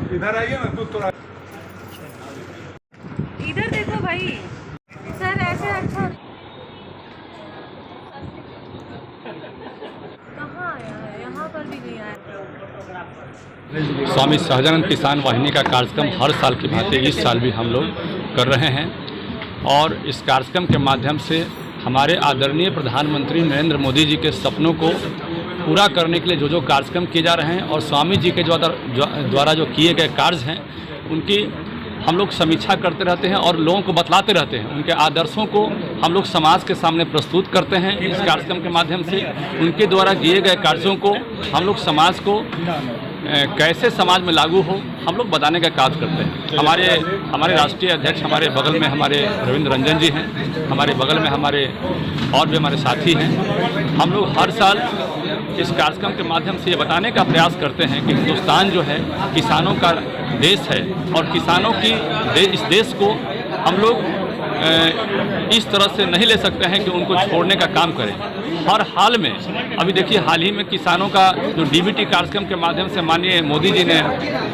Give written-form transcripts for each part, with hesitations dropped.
इधर आइए ना, दूध थोड़ा इधर देखो भाई। सर ऐसे अच्छा कहाँ आया है, यहाँ पर भी नहीं आया। स्वामी सहजानंद किसान वाहिनी का कार्यक्रम हर साल की भांति इस साल भी हम लोग कर रहे हैं और इस कार्यक्रम के माध्यम से हमारे आदरणीय प्रधानमंत्री नरेंद्र मोदी जी के सपनों को पूरा करने के लिए जो कार्यक्रम किए जा रहे हैं और स्वामी जी के द्वारा जो किए गए कार्य हैं उनकी हम लोग समीक्षा करते रहते हैं और लोगों को बतलाते रहते हैं। उनके आदर्शों को हम लोग समाज के सामने प्रस्तुत करते हैं इस कार्यक्रम के माध्यम से। उनके द्वारा किए गए कार्यों को हम लोग समाज को कैसे समाज में लागू हो हम लोग बताने का कार्य करते हैं। हमारे राष्ट्रीय अध्यक्ष हमारे बगल में हमारे रविंद्र रंजन जी हैं, हमारे बगल में हमारे और भी हमारे साथी हैं। हम लोग हर साल इस कार्यक्रम के माध्यम से ये बताने का प्रयास करते हैं कि हिंदुस्तान जो है किसानों का देश है और किसानों की इस देश को हम लोग इस तरह से नहीं ले सकते हैं कि उनको छोड़ने का काम करें। हर हाल में अभी देखिए हाल ही में किसानों का जो डीबीटी कार्यक्रम के माध्यम से माननीय मोदी जी ने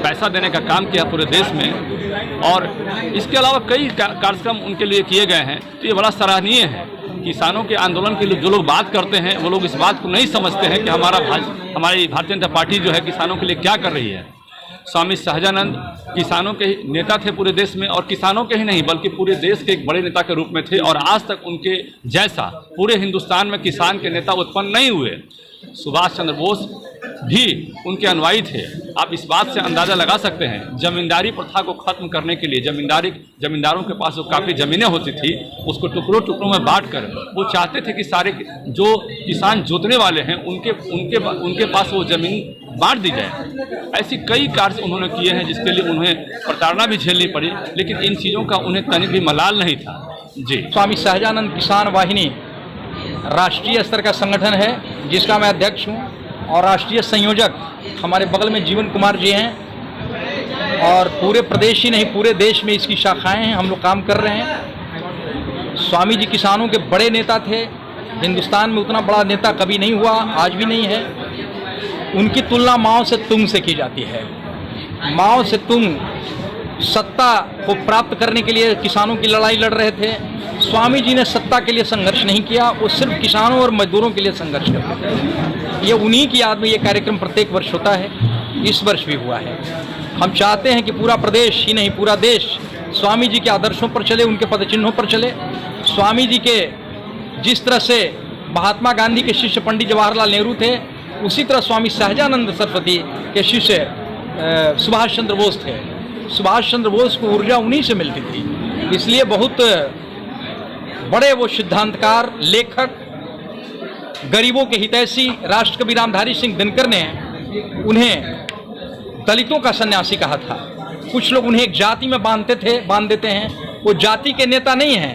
पैसा देने का काम किया पूरे देश में और इसके अलावा कई कार्यक्रम उनके लिए किए गए हैं, तो ये बड़ा सराहनीय है। किसानों के आंदोलन के लिए जो लोग बात करते हैं वो लोग इस बात को नहीं समझते हैं कि हमारी भारतीय जनता पार्टी जो है किसानों के लिए क्या कर रही है। स्वामी सहजानंद किसानों के नेता थे पूरे देश में और किसानों के ही नहीं बल्कि पूरे देश के एक बड़े नेता के रूप में थे और आज तक उनके जैसा पूरे हिंदुस्तान में किसान के नेता उत्पन्न नहीं हुए। सुभाष चंद्र बोस भी उनके अनुयायी थे। आप इस बात से अंदाज़ा लगा सकते हैं जमींदारी प्रथा को खत्म करने के लिए जमींदारों के पास जो काफ़ी ज़मीनें होती थी उसको टुकड़ों में बांट कर वो चाहते थे कि सारे जो किसान जोतने वाले हैं उनके पास वो ज़मीन बांट दी जाए। ऐसी कई कार्य उन्होंने किए हैं जिसके लिए उन्हें प्रताड़ना भी झेलनी पड़ी, लेकिन इन चीज़ों का उन्हें तनिक भी मलाल नहीं था। जी, स्वामी सहजानंद किसान वाहिनी राष्ट्रीय स्तर का संगठन है जिसका मैं अध्यक्ष हूँ और राष्ट्रीय संयोजक हमारे बगल में जीवन कुमार जी हैं और पूरे प्रदेश ही नहीं पूरे देश में इसकी शाखाएं हैं। हम लोग काम कर रहे हैं। स्वामी जी किसानों के बड़े नेता थे। हिंदुस्तान में उतना बड़ा नेता कभी नहीं हुआ, आज भी नहीं है। उनकी तुलना माओ से तुंग से की जाती है। माओ से तुंग सत्ता को प्राप्त करने के लिए किसानों की लड़ाई लड़ रहे थे। स्वामी जी ने सत्ता के लिए संघर्ष नहीं किया, वो सिर्फ किसानों और मजदूरों के लिए संघर्ष करते थे। ये उन्हीं की याद में ये कार्यक्रम प्रत्येक वर्ष होता है, इस वर्ष भी हुआ है। हम चाहते हैं कि पूरा प्रदेश ही नहीं पूरा देश स्वामी जी के आदर्शों पर चले, उनके पदचिन्हों पर चले। स्वामी जी के जिस तरह से महात्मा गांधी के शिष्य पंडित जवाहरलाल नेहरू थे उसी तरह स्वामी सहजानंद सरस्वती के शिष्य सुभाष चंद्र बोस थे। सुभाष चंद्र बोस को ऊर्जा उन्हीं से मिलती थी, इसलिए बहुत बड़े वो सिद्धांतकार, लेखक, गरीबों के हितैषी राष्ट्र कवि रामधारी सिंह दिनकर ने उन्हें दलितों का सन्यासी कहा था। कुछ लोग उन्हें एक जाति में बांध देते हैं, वो जाति के नेता नहीं हैं।